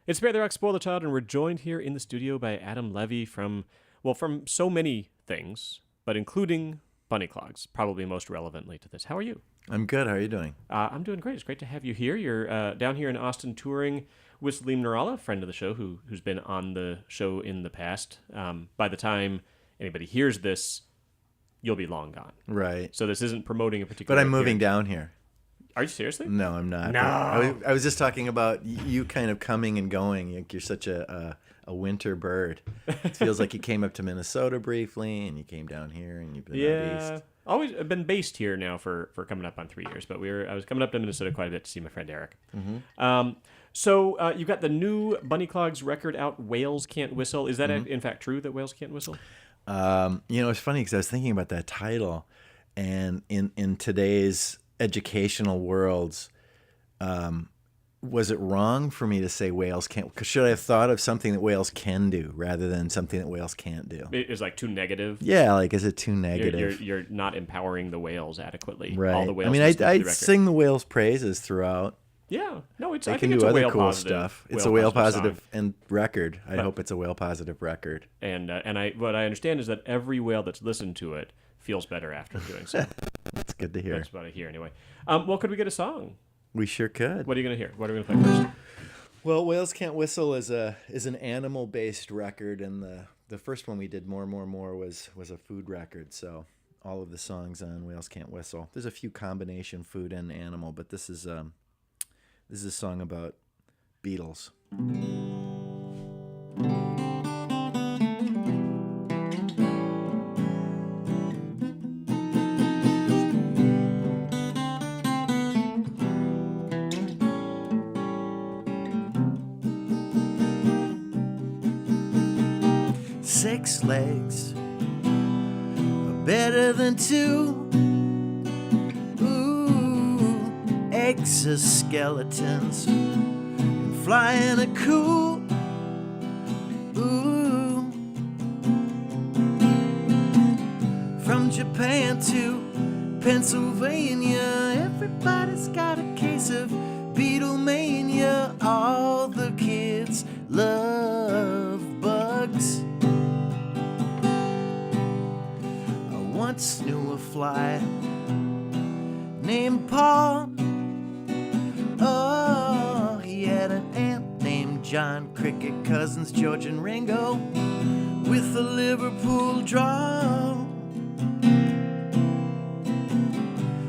It's Spare the Rock, Spoil the Child, and we're joined here in the studio by Adam Levy from so many things, but including Bunny Clogs, probably most relevantly to this. How are you? I'm good. How are you doing? I'm doing great. It's great to have you here. You're down here in Austin touring with Salim Nuralla, a friend of the show who's been on the show in the past. By the time anybody hears this, you'll be long gone. Right. So this isn't promoting a particular... But I'm moving down here. Are you seriously? No, I'm not. No. I was just talking about you kind of coming and going. You're such a winter bird. It feels like you came up to Minnesota briefly, and you came down here, and you've been out east. Always been based here now for coming up on 3 years, but I was coming up to Minnesota quite a bit to see my friend Eric. Mm-hmm. So you've got the new Bunny Clogs record out, Whales Can't Whistle. Is that in fact true that whales can't whistle? It's funny because I was thinking about that title, and in today's educational worlds, was it wrong for me to say whales can't? Because should I have thought of something that whales can do rather than something that whales can't do? It is like too negative. Yeah, like is it too negative? You're not empowering the whales adequately. Right. All the whales. I mean, I sing the whales' praises throughout. Yeah. No, They I can think it's do a other whale cool positive, stuff. It's a whale positive song. and record. I hope it's a whale positive record. And what I understand is that every whale that's listened to it feels better after doing so. That's good to hear. That's what I hear anyway. Well, could we get a song? We sure could. What are you going to hear? What are we going to play first? Well, Whales Can't Whistle is an animal-based record, and the first one we did, More was a food record. So all of the songs on Whales Can't Whistle. There's a few combination food and animal, but this is a song about beetles. 6 legs are better than 2. Ooh, exoskeletons and flying a cool. Ooh, from Japan to Pennsylvania, everybody's got a case of Beatlemania. All the kids love bugs. Once knew a fly named Paul. Oh, he had an aunt named John, cricket cousins George and Ringo, with a Liverpool drawl.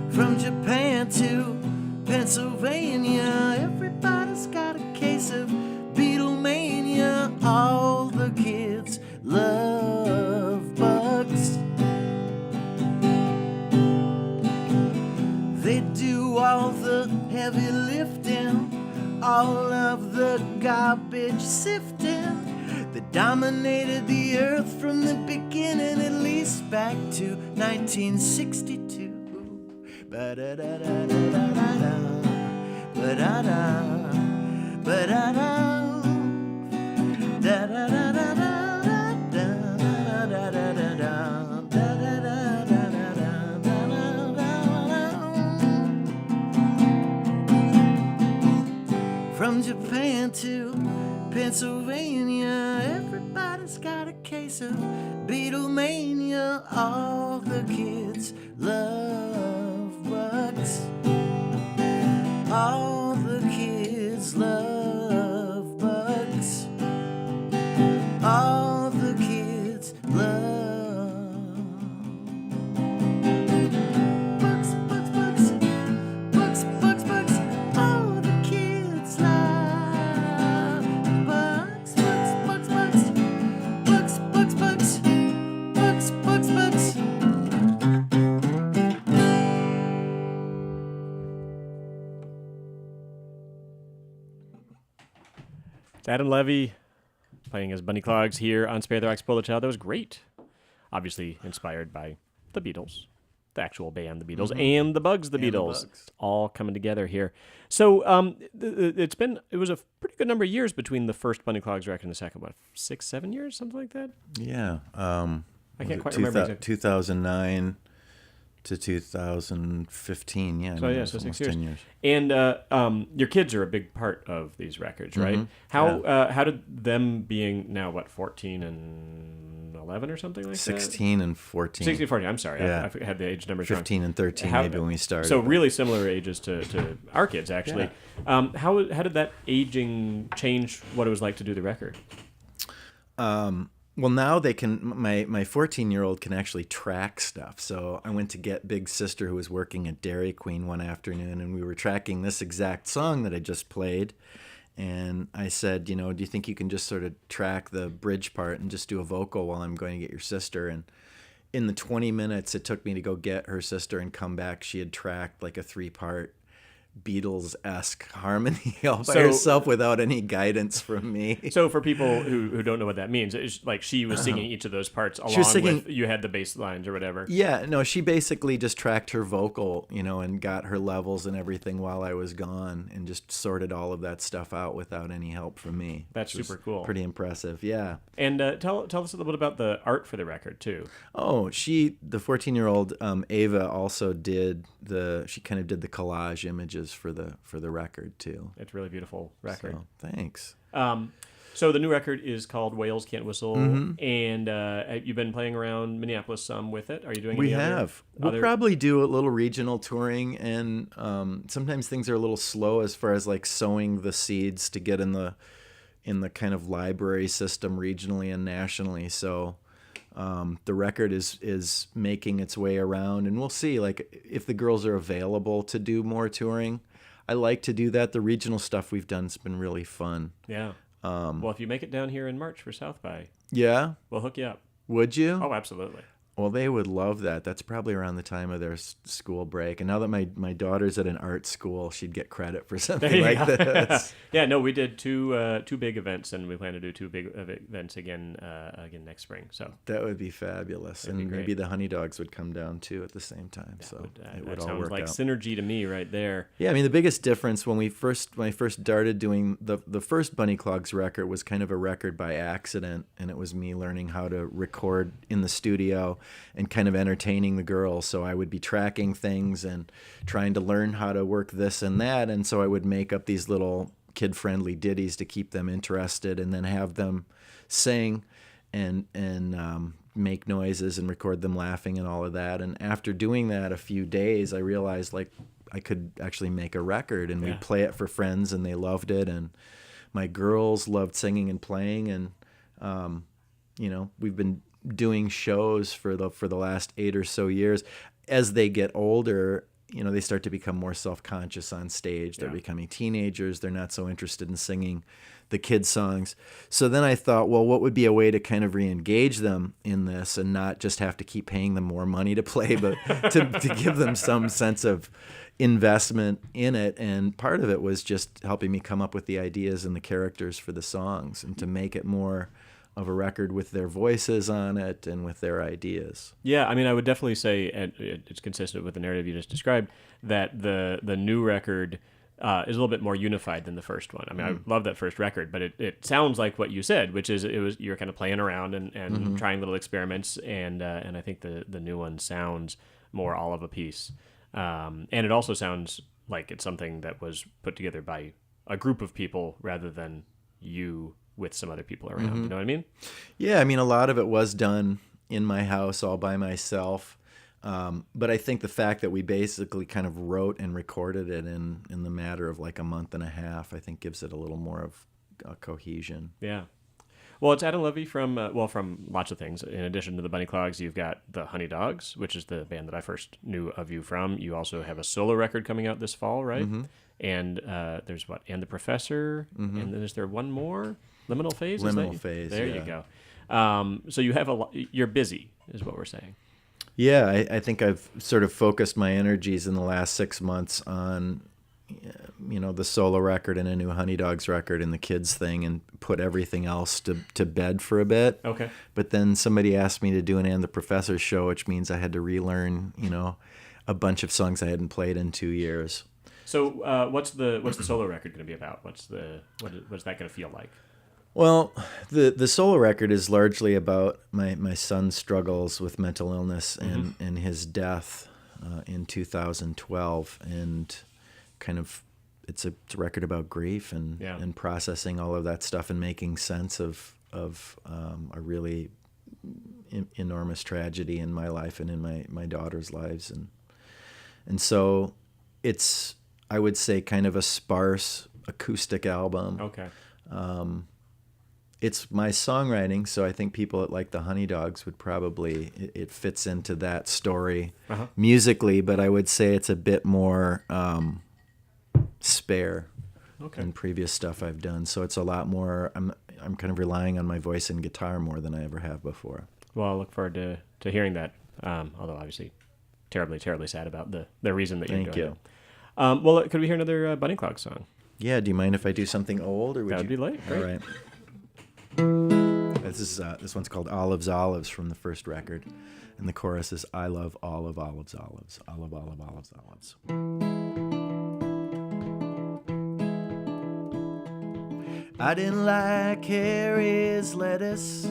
From Japan to Pennsylvania, everybody's got a case of Beatlemania. All the kids love bugs. They do all the heavy lifting, all of the garbage sifting. They dominated the earth from the beginning, at least back to 1962. Ba-da-da-da-da-da-da, ba-da-da, ba-da-da, da-da-da-da-da-da-da-da-da-da-da. From Japan to Pennsylvania, everybody's got a case of Beatlemania. All the kids love bugs. All the kids love bugs. All the kids love bugs, bugs, bugs, bugs, bugs, bugs. All the kids love bugs, bugs, bugs, bugs, bugs, bugs, bugs, bugs, bugs, bugs. It's Adam Levy playing as Bunny Clogs here on Spare the Rock, Spoil the Child. That was great. Obviously inspired by the Beatles, the actual band, the Beatles, and the Bugs, the And the Beatles. Bugs. All coming together here. So it was a pretty good number of years between the first Bunny Clogs record and the second. What, 6, 7 years, something like that? Yeah. I can't quite remember exactly. 2009 to 2015. Yeah, So it's so almost 6 years. 10 years. And your kids are a big part of these records, right? How did them being now 14 and 11 or something like 16 and 14. 16 and 14. I'm sorry, Yeah. I had the age numbers 15 wrong. and 13 maybe when we started. So but- really similar ages to our kids, actually. How did that aging change what it was like to do the record? Well, now they can. My 14-year-old can actually track stuff. So I went to get Big Sister, who was working at Dairy Queen one afternoon, and we were tracking this exact song that I just played. And I said, do you think you can just sort of track the bridge part and just do a vocal while I'm going to get your sister? And in the 20 minutes it took me to go get her sister and come back, she had tracked like a 3-part Beatles-esque harmony all by herself without any guidance from me. So for people who don't know what that means, it's like she was singing each of those parts along with you had the bass lines or whatever. Yeah, no, she basically just tracked her vocal, and got her levels and everything while I was gone, and just sorted all of that stuff out without any help from me. That's super cool. Pretty impressive, yeah. And tell us a little bit about the art for the record too. Oh, the 14-year-old Ava also she kind of did the collage images for the record too. It's a really beautiful record. So, thanks. So the new record is called Whales Can't Whistle, and you've been playing around Minneapolis some with it. Are you doing? We have. We'll probably do a little regional touring, and sometimes things are a little slow as far as like sowing the seeds to get in the kind of library system regionally and nationally. So. The record is making its way around, and we'll see like if the girls are available to do more touring. I like to do that. The regional stuff we've done has been really fun. Yeah. Well, if you make it down here in March for South by, yeah, we'll hook you up. Would you? Oh, absolutely. Well, they would love that. That's probably around the time of their school break. And now that my daughter's at an art school, she'd get credit for something like this. Yeah, no, we did two big events, and we plan to do 2 big events again next spring. So that would be fabulous. And maybe the Honeydogs would come down too at the same time. It would all work like out. Synergy to me right there. Yeah, I mean the biggest difference when I first started doing the first Bunny Clogs record was kind of a record by accident, and it was me learning how to record in the studio and kind of entertaining the girls. So I would be tracking things and trying to learn how to work this and that. And so I would make up these little kid-friendly ditties to keep them interested, and then have them sing and make noises and record them laughing and all of that. And after doing that a few days, I realized like I could actually make a record, and we'd play it for friends, and they loved it. And my girls loved singing and playing. And, we've been doing shows for the last 8 or so years. As they get older, they start to become more self-conscious on stage. They're becoming teenagers. They're not so interested in singing the kids' songs. So then I thought, well, what would be a way to kind of re-engage them in this and not just have to keep paying them more money to play, but to give them some sense of investment in it. And part of it was just helping me come up with the ideas and the characters for the songs, and to make it more of a record with their voices on it and with their ideas. Yeah, I mean, I would definitely say, and it's consistent with the narrative you just described, that the new record is a little bit more unified than the first one. I mean, I love that first record, but it sounds like what you said, which is you're kind of playing around and trying little experiments, and I think the new one sounds more all of a piece, and it also sounds like it's something that was put together by a group of people rather than you with some other people around. You know what I mean? Yeah, I mean, a lot of it was done in my house all by myself. But I think the fact that we basically kind of wrote and recorded it in the matter of like a month and a half, I think gives it a little more of cohesion. Yeah. Well, it's Adam Levy from lots of things. In addition to the Bunny Clogs, you've got the Honeydogs, which is the band that I first knew of you from. You also have a solo record coming out this fall, right? And there's And the Professor, and then is there one more? Liminal Phase? Liminal Phase, there you go. So you have you're busy, is what we're saying. Yeah, I think I've sort of focused my energies in the last 6 months on, the solo record and a new Honeydogs record and the kids thing, and put everything else to bed for a bit. Okay. But then somebody asked me to do an And the Professor show, which means I had to relearn, a bunch of songs I hadn't played in 2 years. So what's the solo record going to be about? What's that going to feel like? Well, the solo record is largely about my son's struggles with mental illness and his death in 2012, and kind of it's a record about grief and processing all of that stuff and making sense of a really enormous tragedy in my life and in my daughter's lives, and so it's, I would say, kind of a sparse acoustic album. Okay. It's my songwriting, so I think people that like the Honeydogs would probably, it fits into that story musically, but I would say it's a bit more spare than previous stuff I've done. So it's a lot more, I'm kind of relying on my voice and guitar more than I ever have before. Well, I look forward to hearing that, although obviously terribly, terribly sad about the reason that you're Thank doing you. it. Well, could we hear another Bunny Clogs song? Yeah, do you mind if I do something old? Or would That would be late. All Great. right. This one's called Olives, Olives from the first record. And the chorus is, I love olives, olives. Olive, olive, olives, olives. I didn't like Harry's lettuce.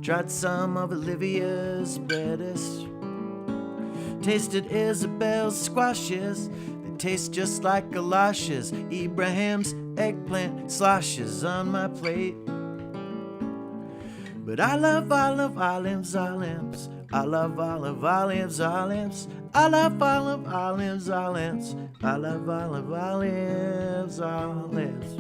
Tried some of Olivia's lettuce. Tasted Isabel's squashes. They taste just like galoshes. Ibrahim's eggplant sloshes on my plate. But I love olive, olives, olives. I love olive, olives, olives. I love olive, olives, olives. I love olive, olives, olives.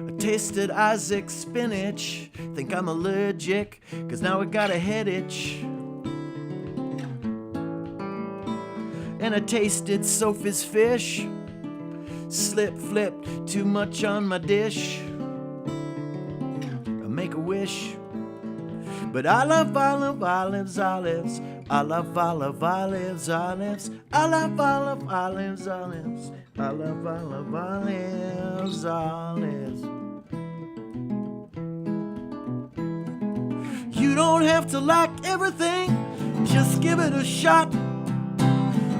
I tasted Isaac's spinach. Think I'm allergic, 'cause now I got a head itch. And I tasted Sophie's fish. Flipped too much on my dish. I make a wish. But I love olive, olives, olives. I love olive, olives, olives. I love olive, olives, olives. I love olive, olives, olives. You don't have to like everything. Just give it a shot.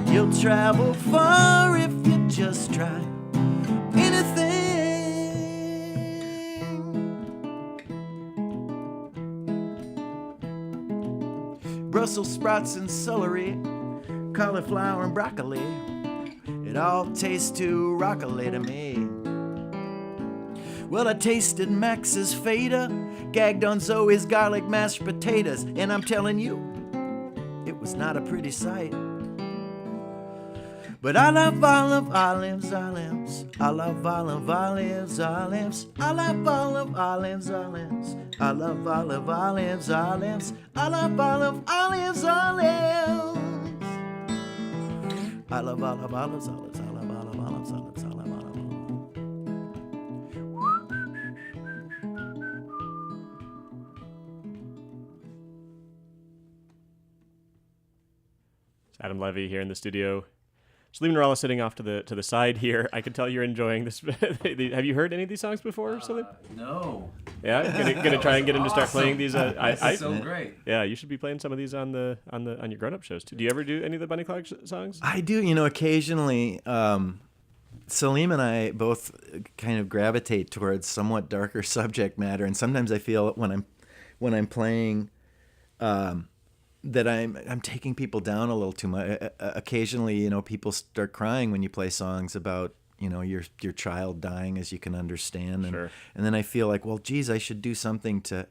You'll travel far if you just try anything. Brussels sprouts and celery, cauliflower and broccoli. It all tastes too rockily to me. Well, I tasted Max's feta, gagged on Zoe's garlic mashed potatoes, and I'm telling you, it was not a pretty sight. But I love olive, olives, olives. I love olive, olives, olives. I love olive, olives, olives. I love olive, olives, olives. I love olive, olives, olives. I love olive, olives, olives. I love olive, olives, olives. I love olive, olives. It's Adam Levy here in the studio. Salim Nurallah sitting off to the side here. I can tell you're enjoying this. Have you heard any of these songs before, Salim? No. Yeah, gonna try and get him to start playing these. This is so great. Yeah, you should be playing some of these on your grown-up shows too. Do you ever do any of the Bunny Clogs songs? I do, occasionally. Salim and I both kind of gravitate towards somewhat darker subject matter, and sometimes I feel when I'm playing that I'm taking people down a little too much. Occasionally, people start crying when you play songs about your child dying, as you can understand, and Sure. and then I feel like, well, geez, I should do something to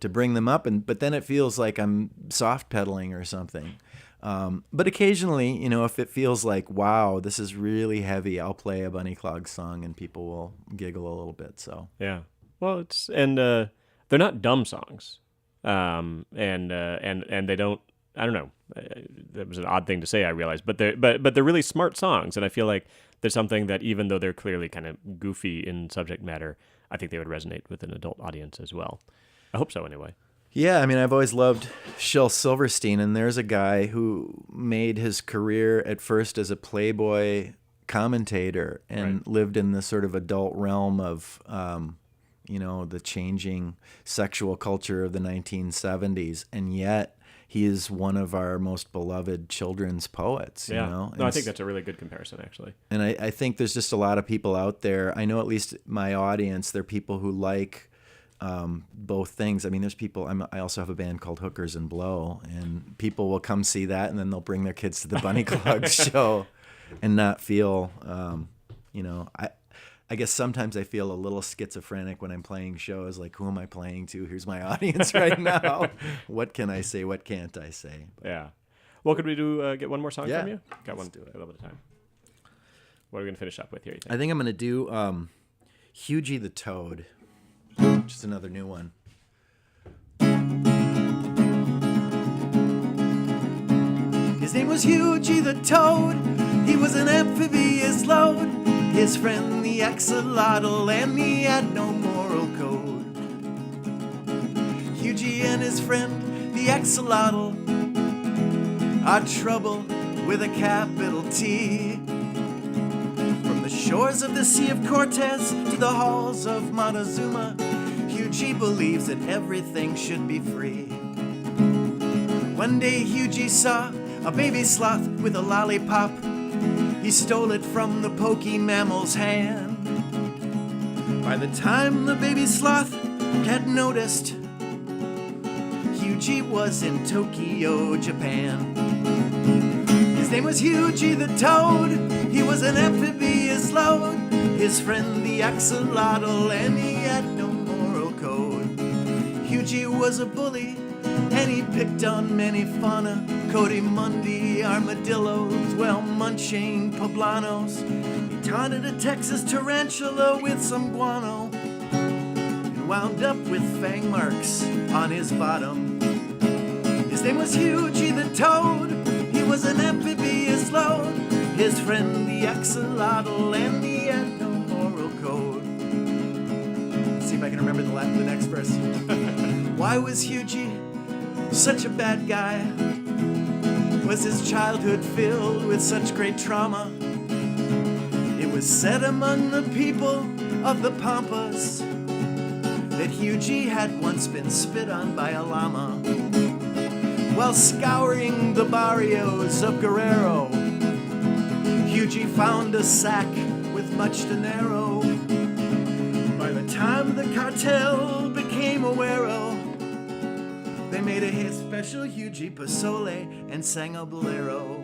bring them up, but then it feels like I'm soft pedaling or something. But occasionally, if it feels like, wow, this is really heavy, I'll play a Bunny Clogs song and people will giggle a little bit. So Yeah. Well, they're not dumb songs. And they don't. I don't know. That was an odd thing to say, I realize, but they're really smart songs, and I feel like there's something that, even though they're clearly kind of goofy in subject matter, I think they would resonate with an adult audience as well. I hope so, anyway. yeah, I mean, I've always loved Shel Silverstein, and there's a guy who made his career at first as a Playboy commentator and lived in the sort of adult realm of the changing sexual culture of the 1970s, and yet he is one of our most beloved children's poets. No, I think that's a really good comparison, actually. And I think there's just a lot of people out there. I know, at least my audience, they're people who like both things. I mean, there's people. I also have a band called Hookers and Blow, and people will come see that, and then they'll bring their kids to the Bunny Clogs show, and not feel, I guess sometimes I feel a little schizophrenic when I'm playing shows. Like, who am I playing to? Here's my audience right now. What can I say? What can't I say? Yeah. Well, could we get one more song from you? Got one. Let's do it. A little bit of time. What are we gonna finish up with here? You think? I think I'm gonna do Hughie the Toad, which is another new one. His name was Hughie the Toad. He was an amphibious load. His friend the axolotl, and he had no moral code. Hughie and his friend the axolotl are trouble with a capital T. From the shores of the Sea of Cortez to the halls of Montezuma, Hughie believes that everything should be free. One day Hughie saw a baby sloth with a lollipop. He stole it from the pokey mammal's hand. By the time the baby sloth had noticed, Hughie was in Tokyo, Japan. His name was Hughie the Toad. He was an amphibious load. His friend the axolotl, and he had no moral code. Hughie was a bully, and he picked on many fauna. Coatimundi, armadillos, well, munching poblanos. He taunted a Texas tarantula with some guano, and wound up with fang marks on his bottom. His name was Hughie the Toad. He was an amphibious load. His friend the axolotl, and he had no moral code. Let's see if I can remember the next verse. Why was Hughie such a bad guy? Was his childhood filled with such great trauma? It was said among the people of the Pampas that Hughie had once been spit on by a llama. While scouring the barrios of Guerrero, Hughie found a sack with much dinero. By the time the cartel became aware of, they made a special Hughie pozole and sang a bolero.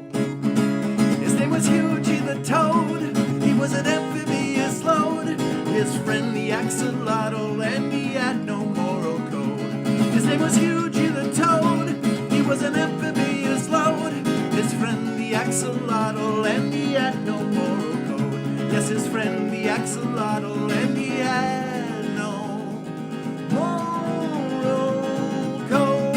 His name was Hughie the Toad. He was an amphibious load. His friend the axolotl, and he had no moral code. His name was Hughie the Toad. He was an amphibious load. His friend the axolotl, and he had no moral code. Yes, his friend the axolotl, and he had no moral code.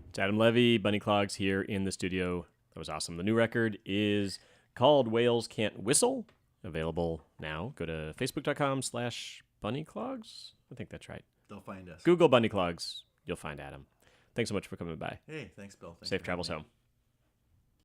It's Adam Levy, Bunny Clogs here in the studio. That was awesome. The new record is called Whales Can't Whistle. Available now. Go to facebook.com/bunnyclogs. I think that's right. They'll find us. Google Bunny Clogs. You'll find Adam. Thanks so much for coming by. Hey, thanks, Bill. Thanks Safe for travels having me. home.